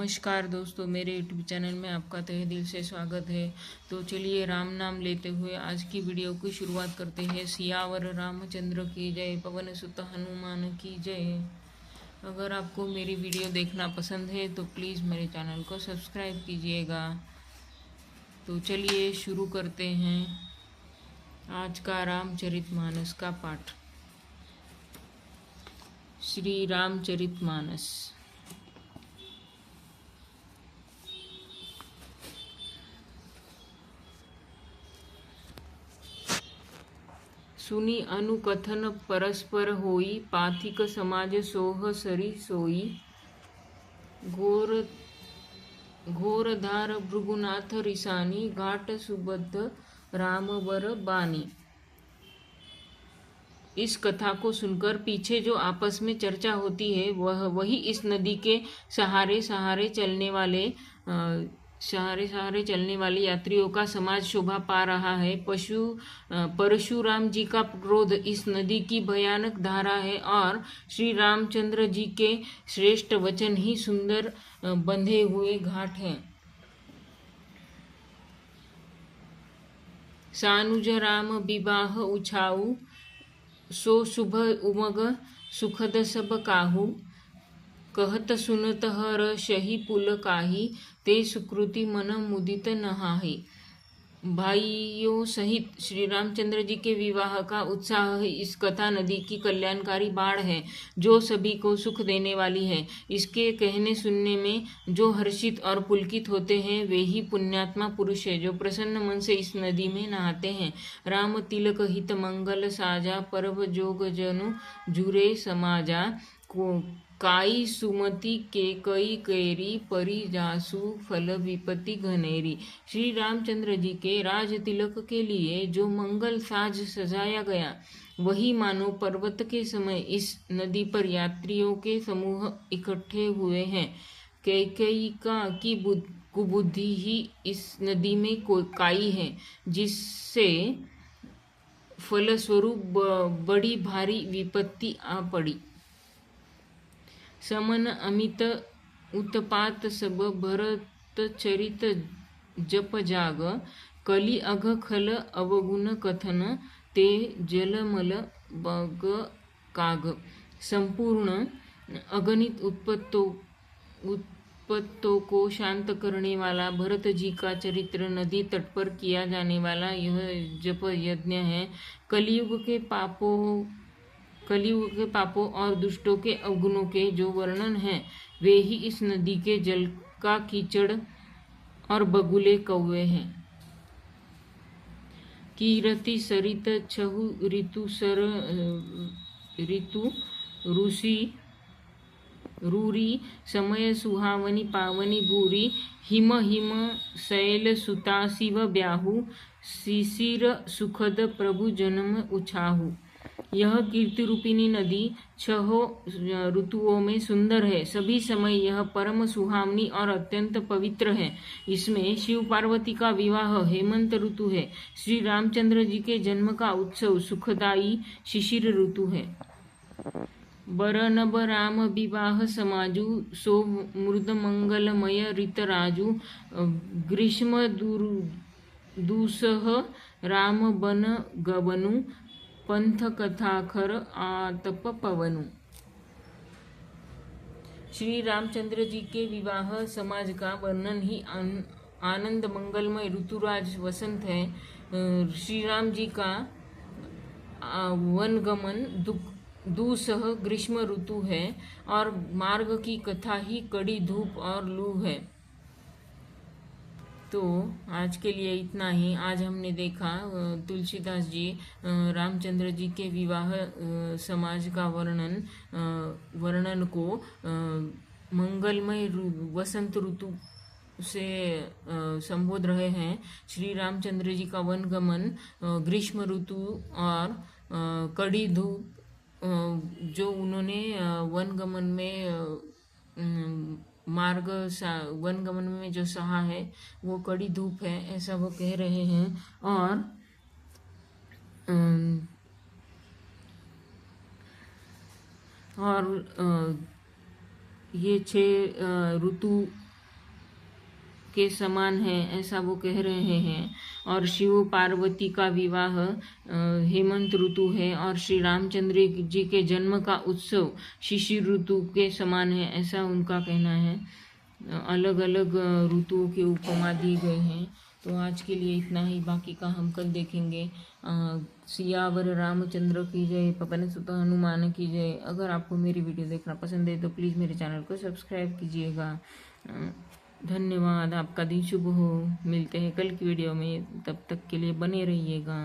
नमस्कार दोस्तों, मेरे यूट्यूब चैनल में आपका तहे दिल से स्वागत है। तो चलिए राम नाम लेते हुए आज की वीडियो की शुरुआत करते हैं। सियावर रामचंद्र की जय, पवन सुत हनुमान की जय। अगर आपको मेरी वीडियो देखना पसंद है तो प्लीज़ मेरे चैनल को सब्सक्राइब कीजिएगा। तो चलिए शुरू करते हैं आज का रामचरितमानस का पाठ। श्री रामचरितमानस। सुनी अनुकथन परस्पर होई, पाथिक समाज सोह सरी सोई। घोरधार भृगुनाथ रिसानी, घाट सुबद्ध रामवर बानी। इस कथा को सुनकर पीछे जो आपस में चर्चा होती है वही इस नदी के सहारे सहारे चलने वाले यात्रियों का समाज शोभा पा रहा है। परशुराम जी का क्रोध इस नदी की भयानक धारा है और श्री रामचंद्र जी के श्रेष्ठ वचन ही सुंदर बंधे हुए घाट हैं। सानुज राम विवाह उछाऊ, सो शुभ उमग सुखद सब काहू। कहत सुनत हर शही पुल काही, ते सुकृति मन मुदित नहाही। भाइयों सहित श्री रामचंद्र जी के विवाह का उत्साह इस कथा नदी की कल्याणकारी बाढ़ है जो सभी को सुख देने वाली है। इसके कहने सुनने में जो हर्षित और पुलकित होते हैं वे ही पुण्यात्मा पुरुष है जो प्रसन्न मन से इस नदी में नहाते हैं। राम तिलक हित मंगल साजा, परब जोग जनु जुरे समाजा। काई सुमति के कई केरी, परी जासु फल विपत्ति घनेरी। श्री रामचंद्र जी के राज तिलक के लिए जो मंगल साज सजाया गया वही मानो पर्वत के समय इस नदी पर यात्रियों के समूह इकट्ठे हुए हैं। कैकेयी की कुबुद्धि ही इस नदी में काई है जिससे फलस्वरूप बड़ी भारी विपत्ति आ पड़ी। समन अमित उत्पात सब, भरत चरित जप जाग। कली अघ खल अवगुण कथन, ते जलमल बग काग। संपूर्ण अगणित उत्पत्तों को शांत करने वाला भरत जी का चरित्र नदी तट पर किया जाने वाला यह जप यज्ञ है। कलयुग के पापों और दुष्टों के अवगुणों के जो वर्णन हैं वे ही इस नदी के जल का कीचड़ और बगुले कौवे हैं। कीरति सरित छहु ऋतु ऋषि रूरी, समय सुहावनी पावनी भूरी। हिम शैल सुता शिव ब्याहु, शिशिर सुखद प्रभु जन्म उछाहु। यह कीर्ति रूपिणी नदी 6 ऋतुओं में सुंदर है। सभी समय यह परम सुहावनी और अत्यंत पवित्र है। इसमें शिव पार्वती का विवाह हेमंत ऋतु है। श्री रामचंद्र जी के जन्म का उत्सव सुखदायी शिशिर ऋतु है। बरनब राम विवाह समाजु, सो मृद मंगलमय ऋतराजु। ग्रीष्म दूसह राम बन गवनु, पंथ कथाखर आतप पवनु। श्री रामचंद्र जी के विवाह समाज का वर्णन ही आनंद मंगलमय ऋतुराज वसंत है। श्री राम जी का वनगमन दूसह ग्रीष्म ऋतु है और मार्ग की कथा ही कड़ी धूप और लू है। तो आज के लिए इतना ही। आज हमने देखा तुलसीदास जी रामचंद्र जी के विवाह समाज का वर्णन को मंगलमय वसंत ऋतु से संबोध रहे हैं। श्री रामचंद्र जी का वनगमन ग्रीष्म ऋतु और कड़ी धूप, जो उन्होंने वनगमन में वनगमन में जो सहा है वो कड़ी धूप है, ऐसा वो कह रहे हैं। और ये 6 ऋतु के समान है, ऐसा वो कह रहे हैं। और शिव पार्वती का विवाह हेमंत ऋतु है और श्री रामचंद्र जी के जन्म का उत्सव शिशिर ऋतु के समान है, ऐसा उनका कहना है। अलग अलग ऋतुओं की उपमा दी गई हैं। तो आज के लिए इतना ही, बाकी का हम कल देखेंगे। सियावर रामचंद्र की जय, पवन सुत हनुमान की जय। अगर आपको मेरी वीडियो देखना पसंद है तो प्लीज़ मेरे चैनल को सब्सक्राइब कीजिएगा। धन्यवाद, आपका दिन शुभ हो। मिलते हैं कल की वीडियो में, तब तक के लिए बने रहिएगा।